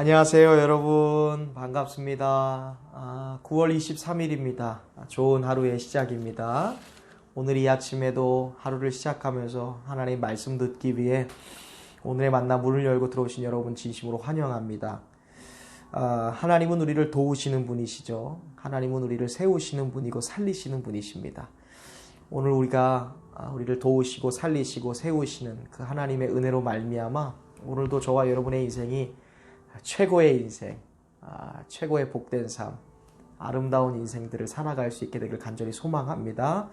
안녕하세요, 여러분. 반갑습니다. 9월 23일입니다. 좋은 하루의 시작입니다. 오늘 이 아침에도 하루를 시작하면서 하나님 말씀 듣기 위해 오늘의 만남 문을 열고 들어오신 여러분 진심으로 환영합니다. 하나님은 우리를 도우시는 분이시죠. 하나님은 우리를 세우시는 분이고 살리시는 분이십니다. 오늘 우리를 도우시고 살리시고 세우시는 그 하나님의 은혜로 말미암아 오늘도 저와 여러분의 인생이 최고의 인생, 최고의 복된 삶, 아름다운 인생들을 살아갈 수 있게 되길 간절히 소망합니다.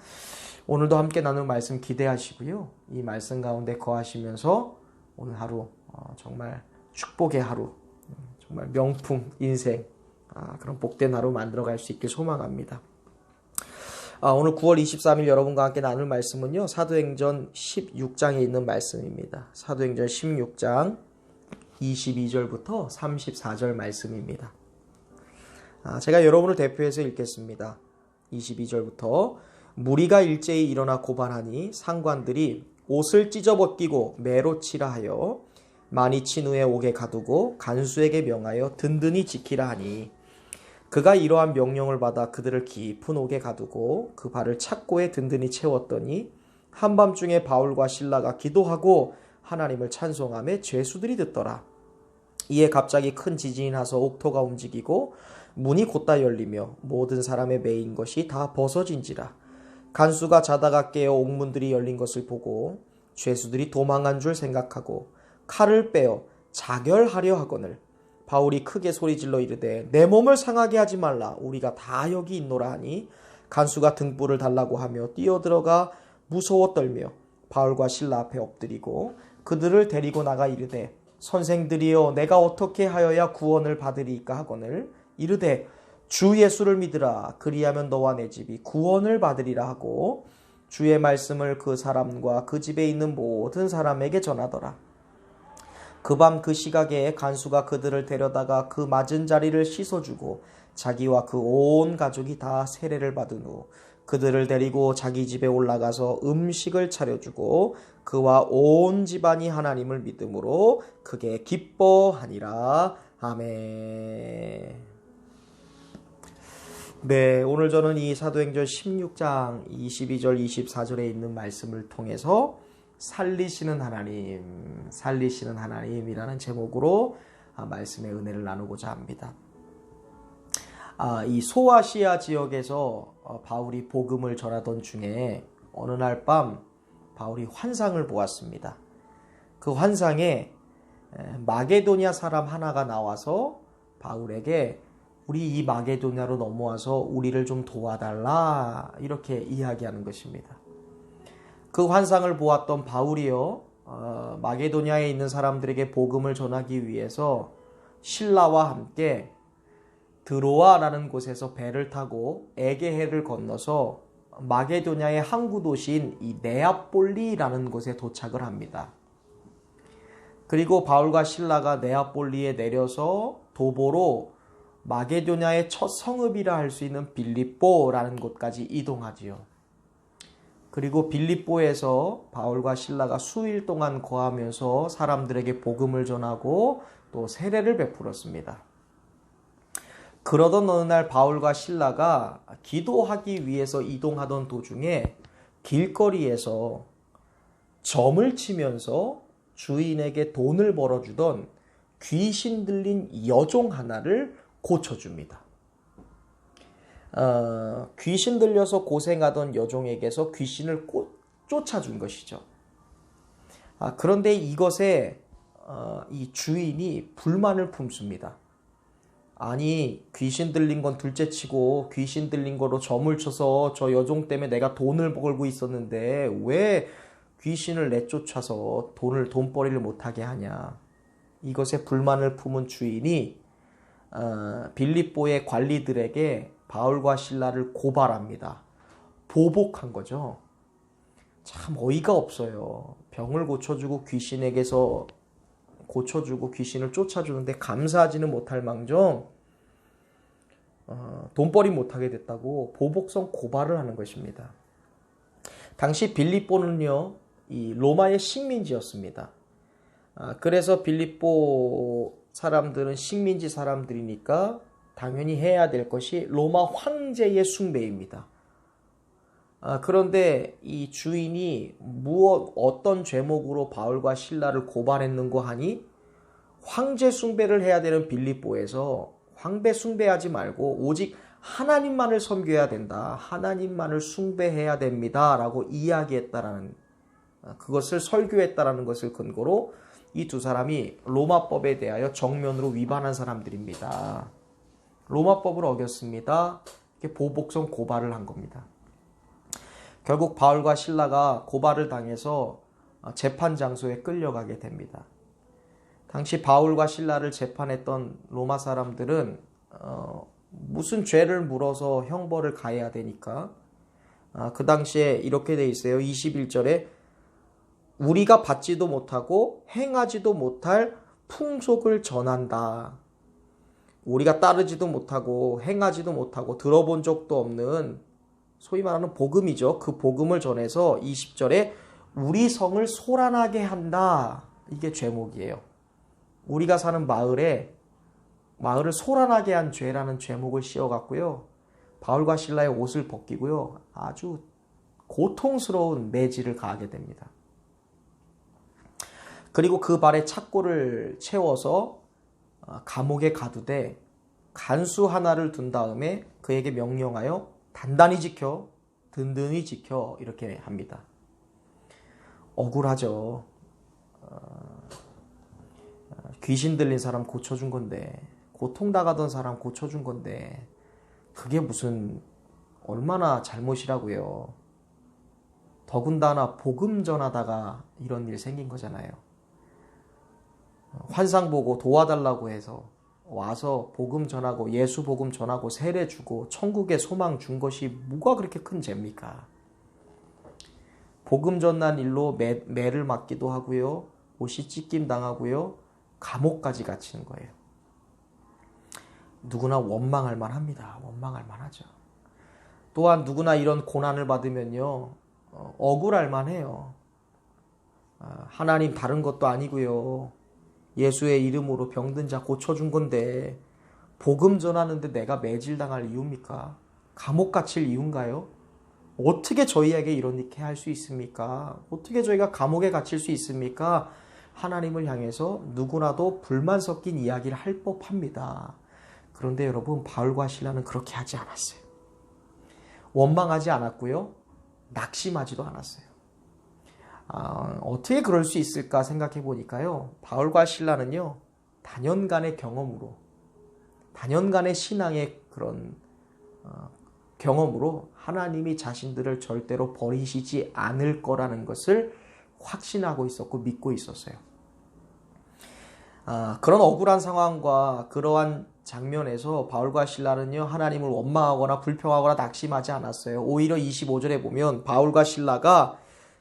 오늘도 함께 나눌 말씀 기대하시고요. 이 말씀 가운데 거하시면서 오늘 하루 정말 축복의 하루, 정말 명품 인생, 그런 복된 하루 만들어갈 수 있길 소망합니다. 오늘 9월 23일 여러분과 함께 나눌 말씀은요. 사도행전 16장에 있는 말씀입니다. 사도행전 16장 22절부터 34절 말씀입니다. 제가 여러분을 대표해서 읽겠습니다. 22절부터 무리가 일제히 일어나 고발하니 상관들이 옷을 찢어벗기고 매로 치라 하여 많이 친 후에 옥에 가두고 간수에게 명하여 든든히 지키라 하니 그가 이러한 명령을 받아 그들을 깊은 옥에 가두고 그 발을 착고에 든든히 채웠더니 한밤중에 바울과 실라가 기도하고 하나님을 찬송하며 죄수들이 듣더라. 이에 갑자기 큰 지진이 나서 옥토가 움직이고 문이 곧다 열리며 모든 사람의 매인 것이 다 벗어진지라. 간수가 자다가 깨어 옥문들이 열린 것을 보고 죄수들이 도망한 줄 생각하고 칼을 빼어 자결하려 하거늘 바울이 크게 소리질러 이르되 내 몸을 상하게 하지 말라. 우리가 다 여기 있노라 하니 간수가 등불을 달라고 하며 뛰어들어가 무서워 떨며 바울과 실라 앞에 엎드리고 그들을 데리고 나가 이르되 선생들이여 내가 어떻게 하여야 구원을 받으리이까 하거늘 이르되 주 예수를 믿으라. 그리하면 너와 내 집이 구원을 받으리라 하고 주의 말씀을 그 사람과 그 집에 있는 모든 사람에게 전하더라. 그 밤 그 시각에 간수가 그들을 데려다가 그 맞은 자리를 씻어주고 자기와 그 온 가족이 다 세례를 받은 후 그들을 데리고 자기 집에 올라가서 음식을 차려주고 그와 온 집안이 하나님을 믿음으로 크게 기뻐하니라. 아멘. 네, 오늘 저는 이 사도행전 16장 22절 24절에 있는 말씀을 통해서 살리시는 하나님이라는 제목으로 말씀의 은혜를 나누고자 합니다. 이 소아시아 지역에서 바울이 복음을 전하던 중에 어느 날 밤 바울이 환상을 보았습니다. 그 환상에 마게도냐 사람 하나가 나와서 바울에게 우리 이 마게도냐로 넘어와서 우리를 좀 도와달라 이렇게 이야기하는 것입니다. 그 환상을 보았던 바울이요 마게도냐에 있는 사람들에게 복음을 전하기 위해서 신라와 함께 드로아라는 곳에서 배를 타고 에게해를 건너서 마게도냐의 항구 도시인 이 네아폴리라는 곳에 도착을 합니다. 그리고 바울과 실라가 네아폴리에 내려서 도보로 마게도냐의 첫 성읍이라 할 수 있는 빌립보라는 곳까지 이동하지요. 그리고 빌립보에서 바울과 실라가 수일 동안 거하면서 사람들에게 복음을 전하고 또 세례를 베풀었습니다. 그러던 어느 날 바울과 실라가 기도하기 위해서 이동하던 도중에 길거리에서 점을 치면서 주인에게 돈을 벌어주던 귀신 들린 여종 하나를 고쳐줍니다. 귀신 들려서 고생하던 여종에게서 귀신을 쫓아준 것이죠. 그런데 이것에 이 주인이 불만을 품습니다. 아니 귀신 들린 건 둘째치고 귀신 들린 거로 점을 쳐서 저 여종 때문에 내가 돈을 벌고 있었는데 왜 귀신을 내쫓아서 돈벌이를 못하게 하냐. 이것에 불만을 품은 주인이 빌립보의 관리들에게 바울과 실라를 고발합니다. 보복한 거죠. 참 어이가 없어요. 병을 고쳐주고 귀신에게서 고쳐주고 귀신을 쫓아주는데 감사하지는 못할 망정 돈벌이 못하게 됐다고 보복성 고발을 하는 것입니다. 당시 빌립보는요, 이 로마의 식민지였습니다. 그래서 빌립보 사람들은 식민지 사람들이니까 당연히 해야 될 것이 로마 황제의 숭배입니다. 그런데 이 주인이 어떤 죄목으로 바울과 실라를 고발했는고 하니 황제 숭배를 해야 되는 빌립보에서 황배 숭배하지 말고 오직 하나님만을 섬겨야 된다. 하나님만을 숭배해야 됩니다. 라고 이야기했다라는, 그것을 설교했다라는 것을 근거로 이 두 사람이 로마법에 대하여 정면으로 위반한 사람들입니다. 로마법을 어겼습니다. 이렇게 보복성 고발을 한 겁니다. 결국 바울과 실라가 고발을 당해서 재판 장소에 끌려가게 됩니다. 당시 바울과 실라를 재판했던 로마 사람들은 무슨 죄를 물어서 형벌을 가해야 되니까 그 당시에 이렇게 돼 있어요. 21절에 우리가 받지도 못하고 행하지도 못할 풍속을 전한다. 우리가 따르지도 못하고 행하지도 못하고 들어본 적도 없는 소위 말하는 복음이죠. 그 복음을 전해서 20절에 우리 성을 소란하게 한다. 이게 죄목이에요. 우리가 사는 마을을 소란하게 한 죄라는 죄목을 씌워갖고요. 바울과 실라의 옷을 벗기고요. 아주 고통스러운 매질을 가하게 됩니다. 그리고 그 발에 착고를 채워서 감옥에 가두되 간수 하나를 둔 다음에 그에게 명령하여 단단히 지켜, 든든히 지켜 이렇게 합니다. 억울하죠. 귀신 들린 사람 고쳐준 건데, 고통당하던 사람 고쳐준 건데 그게 무슨 얼마나 잘못이라고요. 더군다나 복음 전하다가 이런 일 생긴 거잖아요. 환상 보고 도와달라고 해서 와서 복음 전하고 예수 복음 전하고 세례 주고 천국의 소망 준 것이 뭐가 그렇게 큰 죄입니까? 복음 전한 일로 매를 맞기도 하고요. 옷이 찢김 당하고요. 감옥까지 갇히는 거예요. 누구나 원망할 만합니다. 원망할 만하죠. 또한 누구나 이런 고난을 받으면요. 억울할 만해요. 하나님 다른 것도 아니고요. 예수의 이름으로 병든 자 고쳐준 건데 복음 전하는데 내가 매질당할 이유입니까? 감옥 갇힐 이유인가요? 어떻게 저희에게 이렇게 할 수 있습니까? 어떻게 저희가 감옥에 갇힐 수 있습니까? 하나님을 향해서 누구나도 불만 섞인 이야기를 할 법합니다. 그런데 여러분, 바울과 실라는 그렇게 하지 않았어요. 원망하지 않았고요. 낙심하지도 않았어요. 어떻게 그럴 수 있을까 생각해 보니까요. 바울과 실라는요. 단연간의 경험으로, 단연간의 신앙의 그런 경험으로 하나님이 자신들을 절대로 버리시지 않을 거라는 것을 확신하고 있었고 믿고 있었어요. 그런 억울한 상황과 그러한 장면에서 바울과 실라는요, 하나님을 원망하거나 불평하거나 낙심하지 않았어요. 오히려 25절에 보면 바울과 실라가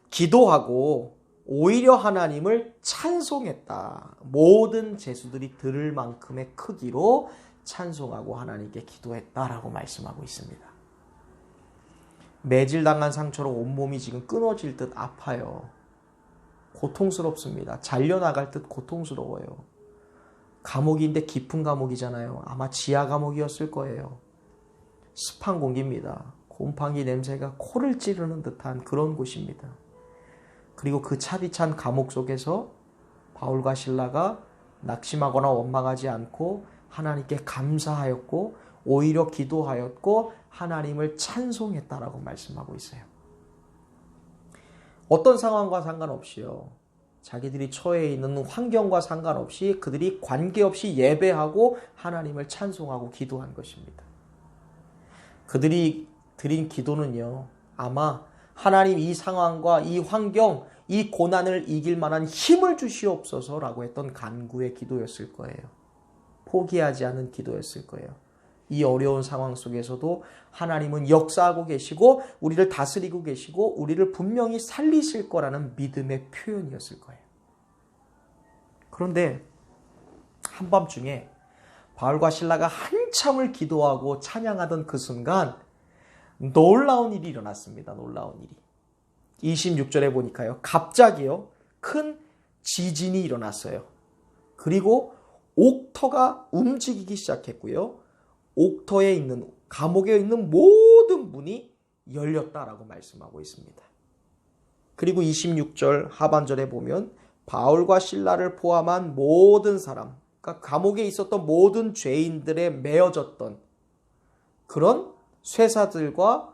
기도하고 오히려 하나님을 찬송했다. 모든 제수들이 들을 만큼의 크기로 찬송하고 하나님께 기도했다라고 말씀하고 있습니다. 매질당한 상처로 온몸이 지금 끊어질 듯 아파요. 고통스럽습니다. 잘려나갈 듯 고통스러워요. 감옥인데 깊은 감옥이잖아요. 아마 지하 감옥이었을 거예요. 습한 공기입니다. 곰팡이 냄새가 코를 찌르는 듯한 그런 곳입니다. 그리고 그 차디찬 감옥 속에서 바울과 실라가 낙심하거나 원망하지 않고 하나님께 감사하였고 오히려 기도하였고 하나님을 찬송했다라고 말씀하고 있어요. 어떤 상황과 상관없이요. 자기들이 처해 있는 환경과 상관없이 그들이 관계없이 예배하고 하나님을 찬송하고 기도한 것입니다. 그들이 드린 기도는요. 아마 하나님 이 상황과 이 환경, 이 고난을 이길 만한 힘을 주시옵소서라고 했던 간구의 기도였을 거예요. 포기하지 않은 기도였을 거예요. 이 어려운 상황 속에서도 하나님은 역사하고 계시고 우리를 다스리고 계시고 우리를 분명히 살리실 거라는 믿음의 표현이었을 거예요. 그런데 한밤중에 바울과 실라가 한참을 기도하고 찬양하던 그 순간 놀라운 일이 일어났습니다. 놀라운 일이. 26절에 보니까요. 갑자기요. 큰 지진이 일어났어요. 그리고 옥터가 움직이기 시작했고요. 옥터에 있는, 감옥에 있는 모든 문이 열렸다라고 말씀하고 있습니다. 그리고 26절 하반절에 보면 바울과 실라를 포함한 모든 사람, 그러니까 감옥에 있었던 모든 죄인들에 매어졌던 그런 쇠사들과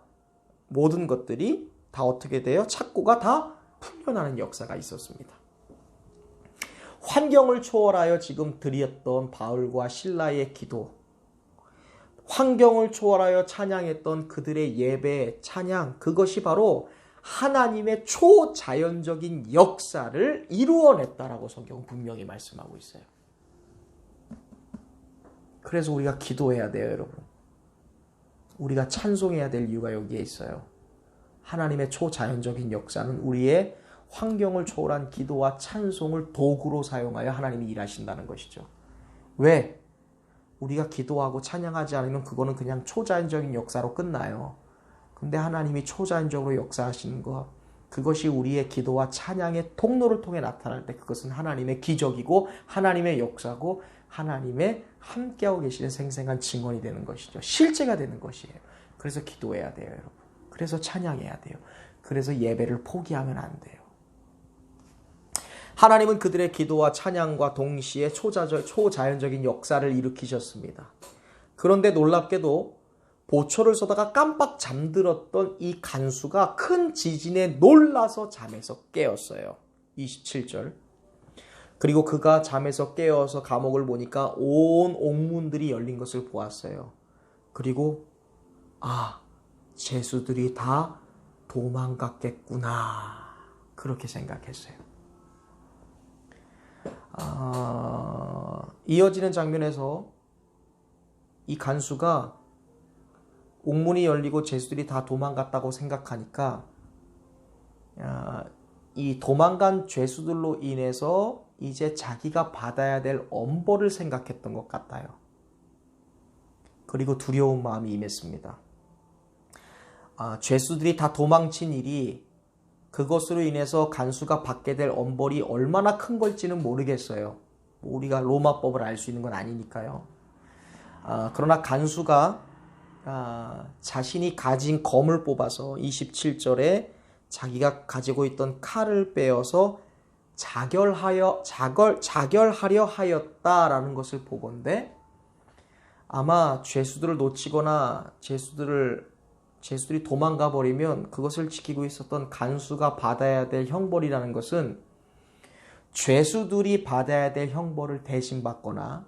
모든 것들이 다 어떻게 돼요? 착고가 다 풀려나는 역사가 있었습니다. 환경을 초월하여 지금 드렸던 바울과 실라의 기도, 환경을 초월하여 찬양했던 그들의 예배, 찬양, 그것이 바로 하나님의 초자연적인 역사를 이루어냈다라고 성경은 분명히 말씀하고 있어요. 그래서 우리가 기도해야 돼요, 여러분. 우리가 찬송해야 될 이유가 여기에 있어요. 하나님의 초자연적인 역사는 우리의 환경을 초월한 기도와 찬송을 도구로 사용하여 하나님이 일하신다는 것이죠. 왜? 우리가 기도하고 찬양하지 않으면 그거는 그냥 초자연적인 역사로 끝나요. 근데 하나님이 초자연적으로 역사하시는 것, 그것이 우리의 기도와 찬양의 통로를 통해 나타날 때 그것은 하나님의 기적이고 하나님의 역사고 하나님의 함께하고 계시는 생생한 증언이 되는 것이죠. 실제가 되는 것이에요. 그래서 기도해야 돼요, 여러분. 그래서 찬양해야 돼요. 그래서 예배를 포기하면 안 돼요. 하나님은 그들의 기도와 찬양과 동시에 초자연적인 역사를 일으키셨습니다. 그런데 놀랍게도 보초를 쏘다가 깜빡 잠들었던 이 간수가 큰 지진에 놀라서 잠에서 깨었어요. 27절. 그리고 그가 잠에서 깨어서 감옥을 보니까 온 옥문들이 열린 것을 보았어요. 그리고 죄수들이 다 도망갔겠구나, 그렇게 생각했어요. 이어지는 장면에서 이 간수가 옥문이 열리고 죄수들이 다 도망갔다고 생각하니까 이 도망간 죄수들로 인해서 이제 자기가 받아야 될 엄벌을 생각했던 것 같아요. 그리고 두려운 마음이 임했습니다. 죄수들이 다 도망친 일이, 그것으로 인해서 간수가 받게 될 엄벌이 얼마나 큰 걸지는 모르겠어요. 우리가 로마법을 알 수 있는 건 아니니까요. 그러나 간수가 자신이 가진 검을 뽑아서 27절에 자기가 가지고 있던 칼을 빼어서 자결하려 하였다라는 것을 보건대 아마 죄수들을 놓치거나 죄수들이 도망가 버리면 그것을 지키고 있었던 간수가 받아야 될 형벌이라는 것은 죄수들이 받아야 될 형벌을 대신 받거나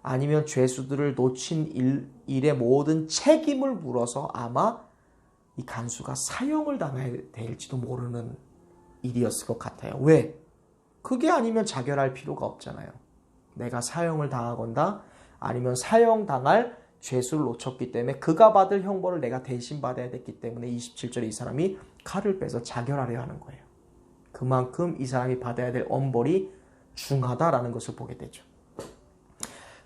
아니면 죄수들을 놓친 일의 모든 책임을 물어서 아마 이 간수가 사형을 당해야 될지도 모르는 일이었을 것 같아요. 왜? 그게 아니면 자결할 필요가 없잖아요. 내가 사형을 당하건다 아니면 사형당할 죄수를 놓쳤기 때문에 그가 받을 형벌을 내가 대신 받아야 됐기 때문에 27절에 이 사람이 칼을 빼서 자결하려 하는 거예요. 그만큼 이 사람이 받아야 될 엄벌이 중하다라는 것을 보게 되죠.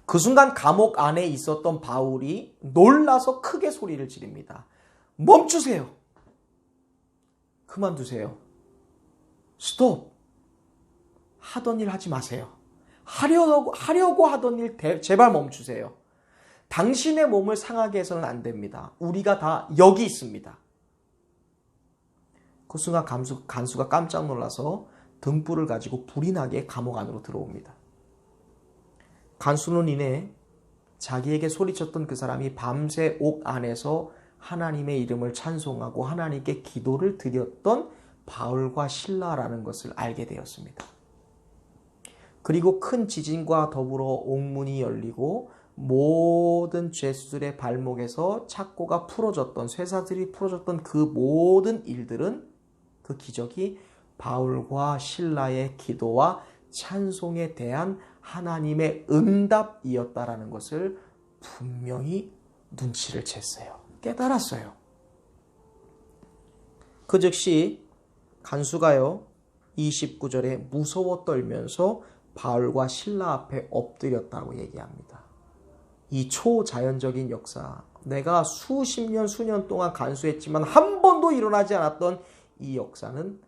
그 순간 감옥 안에 있었던 바울이 놀라서 크게 소리를 지릅니다. 멈추세요. 그만두세요. 스톱. 하던 일 하지 마세요. 하려고 하던 일 제발 멈추세요. 당신의 몸을 상하게 해서는 안 됩니다. 우리가 다 여기 있습니다. 그 순간 간수가 깜짝 놀라서 등불을 가지고 불이 나게 감옥 안으로 들어옵니다. 간수는 이내 자기에게 소리쳤던 그 사람이 밤새 옥 안에서 하나님의 이름을 찬송하고 하나님께 기도를 드렸던 바울과 실라라는 것을 알게 되었습니다. 그리고 큰 지진과 더불어 옥문이 열리고 모든 죄수들의 발목에서 착고가 풀어졌던, 쇠사들이 풀어졌던 그 모든 일들은, 그 기적이 바울과 실라의 기도와 찬송에 대한 하나님의 응답이었다라는 것을 분명히 눈치를 챘어요. 깨달았어요. 그 즉시 간수가요 29절에 무서워 떨면서 바울과 실라 앞에 엎드렸다고 얘기합니다. 이 초자연적인 역사, 내가 수십 년 수년 동안 간수했지만 한 번도 일어나지 않았던 이 역사는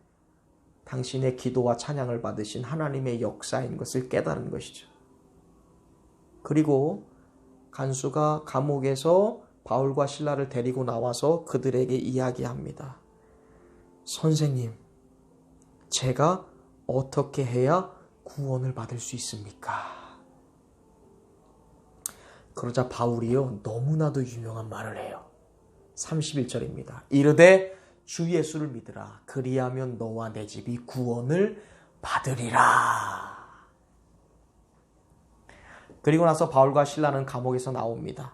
당신의 기도와 찬양을 받으신 하나님의 역사인 것을 깨달은 것이죠. 그리고 간수가 감옥에서 바울과 실라를 데리고 나와서 그들에게 이야기합니다. 선생님, 제가 어떻게 해야 구원을 받을 수 있습니까? 그러자 바울이요, 너무나도 유명한 말을 해요. 31절입니다. 이르되 주 예수를 믿으라. 그리하면 너와 내 집이 구원을 받으리라. 그리고 나서 바울과 실라는 감옥에서 나옵니다.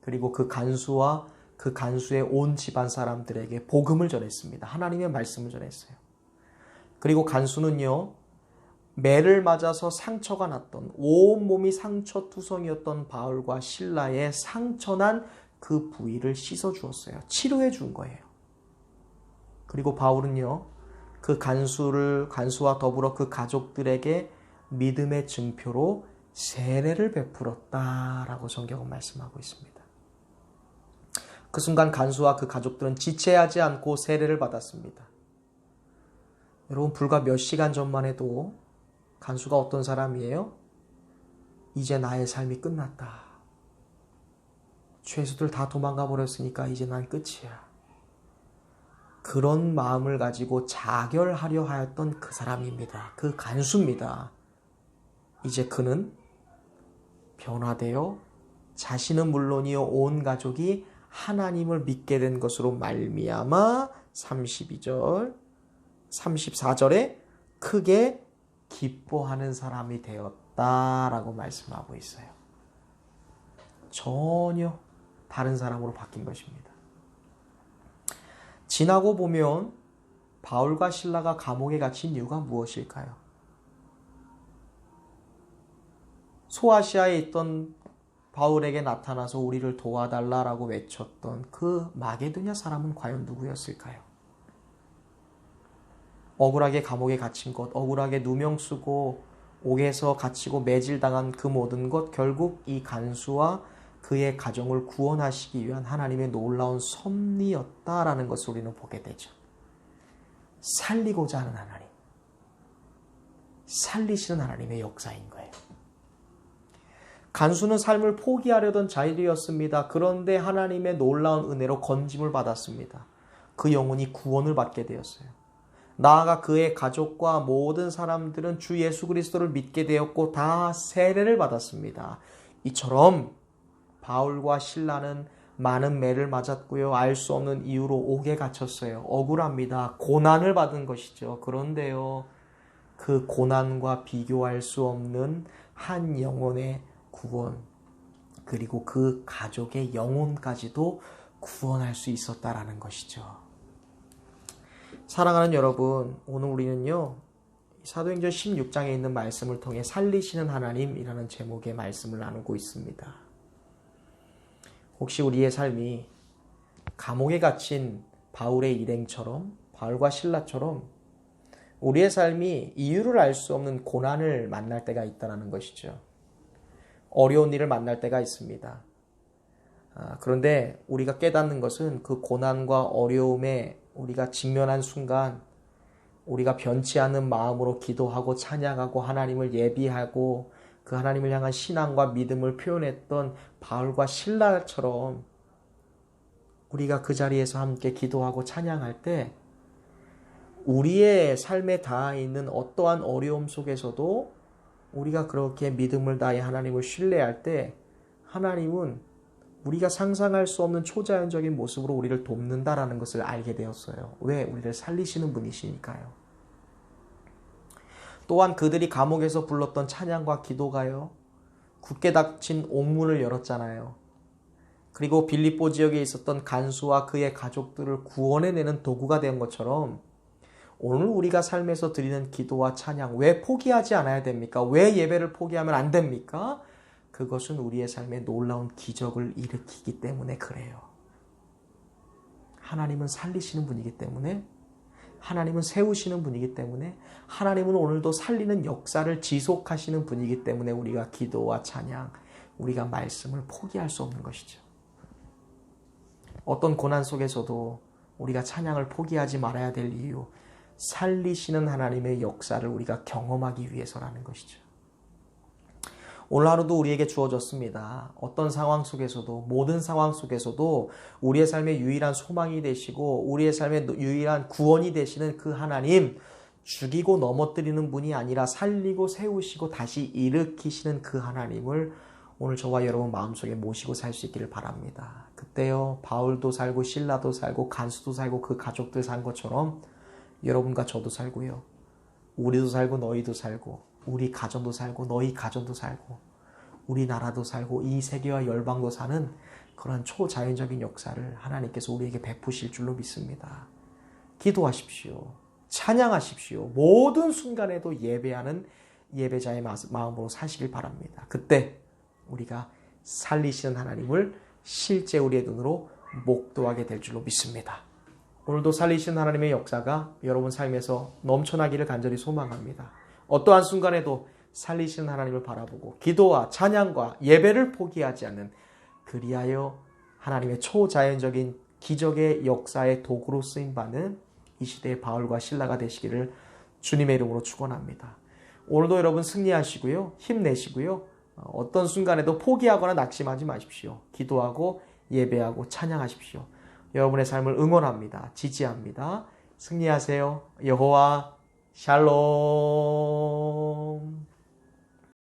그리고 그 간수와 그 간수의 온 집안 사람들에게 복음을 전했습니다. 하나님의 말씀을 전했어요. 그리고 간수는요, 매를 맞아서 상처가 났던, 온몸이 상처투성이었던 바울과 실라의 상처난 그 부위를 씻어주었어요. 치료해 준 거예요. 그리고 바울은요, 그 간수와 더불어 그 가족들에게 믿음의 증표로 세례를 베풀었다라고 성경은 말씀하고 있습니다. 그 순간 간수와 그 가족들은 지체하지 않고 세례를 받았습니다. 여러분, 불과 몇 시간 전만 해도 간수가 어떤 사람이에요? 이제 나의 삶이 끝났다. 죄수들 다 도망가 버렸으니까 이제 난 끝이야. 그런 마음을 가지고 자결하려 하였던 그 사람입니다. 그 간수입니다. 이제 그는 변화되어 자신은 물론이요 온 가족이 하나님을 믿게 된 것으로 말미암아 32절, 34절에 크게 기뻐하는 사람이 되었다라고 말씀하고 있어요. 전혀 다른 사람으로 바뀐 것입니다. 지나고 보면 바울과 실라가 감옥에 갇힌 이유가 무엇일까요? 소아시아에 있던 바울에게 나타나서 우리를 도와달라라고 외쳤던 그 마게도냐 사람은 과연 누구였을까요? 억울하게 감옥에 갇힌 것, 억울하게 누명 쓰고 옥에서 갇히고 매질당한 그 모든 것, 결국 이 간수와 그의 가정을 구원하시기 위한 하나님의 놀라운 섭리였다라는 것을 우리는 보게 되죠. 살리고자 하는 하나님, 살리시는 하나님의 역사인 거예요. 간수는 삶을 포기하려던 자일이었습니다. 그런데 하나님의 놀라운 은혜로 건짐을 받았습니다. 그 영혼이 구원을 받게 되었어요. 나아가 그의 가족과 모든 사람들은 주 예수 그리스도를 믿게 되었고 다 세례를 받았습니다. 이처럼 바울과 실라는 많은 매를 맞았고요. 알 수 없는 이유로 옥에 갇혔어요. 억울합니다. 고난을 받은 것이죠. 그런데요, 그 고난과 비교할 수 없는 한 영혼의 구원, 그리고 그 가족의 영혼까지도 구원할 수 있었다라는 것이죠. 사랑하는 여러분, 오늘 우리는요, 사도행전 16장에 있는 말씀을 통해 살리시는 하나님이라는 제목의 말씀을 나누고 있습니다. 혹시 우리의 삶이 감옥에 갇힌 바울의 일행처럼, 바울과 실라처럼 우리의 삶이 이유를 알 수 없는 고난을 만날 때가 있다는 것이죠. 어려운 일을 만날 때가 있습니다. 그런데 우리가 깨닫는 것은 그 고난과 어려움에 우리가 직면한 순간 우리가 변치 않는 마음으로 기도하고 찬양하고 하나님을 예비하고 그 하나님을 향한 신앙과 믿음을 표현했던 바울과 실라처럼 우리가 그 자리에서 함께 기도하고 찬양할 때 우리의 삶에 닿아 있는 어떠한 어려움 속에서도 우리가 그렇게 믿음을 다해 하나님을 신뢰할 때 하나님은 우리가 상상할 수 없는 초자연적인 모습으로 우리를 돕는다라는 것을 알게 되었어요. 왜? 우리를 살리시는 분이시니까요. 또한 그들이 감옥에서 불렀던 찬양과 기도가요, 굳게 닫힌 옥문을 열었잖아요. 그리고 빌립보 지역에 있었던 간수와 그의 가족들을 구원해내는 도구가 된 것처럼 오늘 우리가 삶에서 드리는 기도와 찬양, 왜 포기하지 않아야 됩니까? 왜 예배를 포기하면 안 됩니까? 그것은 우리의 삶에 놀라운 기적을 일으키기 때문에 그래요. 하나님은 살리시는 분이기 때문에, 하나님은 세우시는 분이기 때문에, 하나님은 오늘도 살리는 역사를 지속하시는 분이기 때문에 우리가 기도와 찬양, 우리가 말씀을 포기할 수 없는 것이죠. 어떤 고난 속에서도 우리가 찬양을 포기하지 말아야 될 이유, 살리시는 하나님의 역사를 우리가 경험하기 위해서라는 것이죠. 오늘 하루도 우리에게 주어졌습니다. 어떤 상황 속에서도, 모든 상황 속에서도 우리의 삶의 유일한 소망이 되시고 우리의 삶의 유일한 구원이 되시는 그 하나님, 죽이고 넘어뜨리는 분이 아니라 살리고 세우시고 다시 일으키시는 그 하나님을 오늘 저와 여러분 마음속에 모시고 살 수 있기를 바랍니다. 그때요, 바울도 살고 실라도 살고 간수도 살고 그 가족들 산 것처럼 여러분과 저도 살고요. 우리도 살고 너희도 살고 우리 가정도 살고 너희 가정도 살고 우리나라도 살고 이 세계와 열방도 사는 그런 초자연적인 역사를 하나님께서 우리에게 베푸실 줄로 믿습니다. 기도하십시오. 찬양하십시오. 모든 순간에도 예배하는 예배자의 마음으로 사시길 바랍니다. 그때 우리가 살리시는 하나님을 실제 우리의 눈으로 목도하게 될 줄로 믿습니다. 오늘도 살리시는 하나님의 역사가 여러분 삶에서 넘쳐나기를 간절히 소망합니다. 어떠한 순간에도 살리시는 하나님을 바라보고 기도와 찬양과 예배를 포기하지 않는, 그리하여 하나님의 초자연적인 기적의 역사의 도구로 쓰임받는 이 시대의 바울과 실라가 되시기를 주님의 이름으로 축원합니다. 오늘도 여러분 승리하시고요. 힘내시고요. 어떤 순간에도 포기하거나 낙심하지 마십시오. 기도하고 예배하고 찬양하십시오. 여러분의 삶을 응원합니다. 지지합니다. 승리하세요. 여호와 샬롬.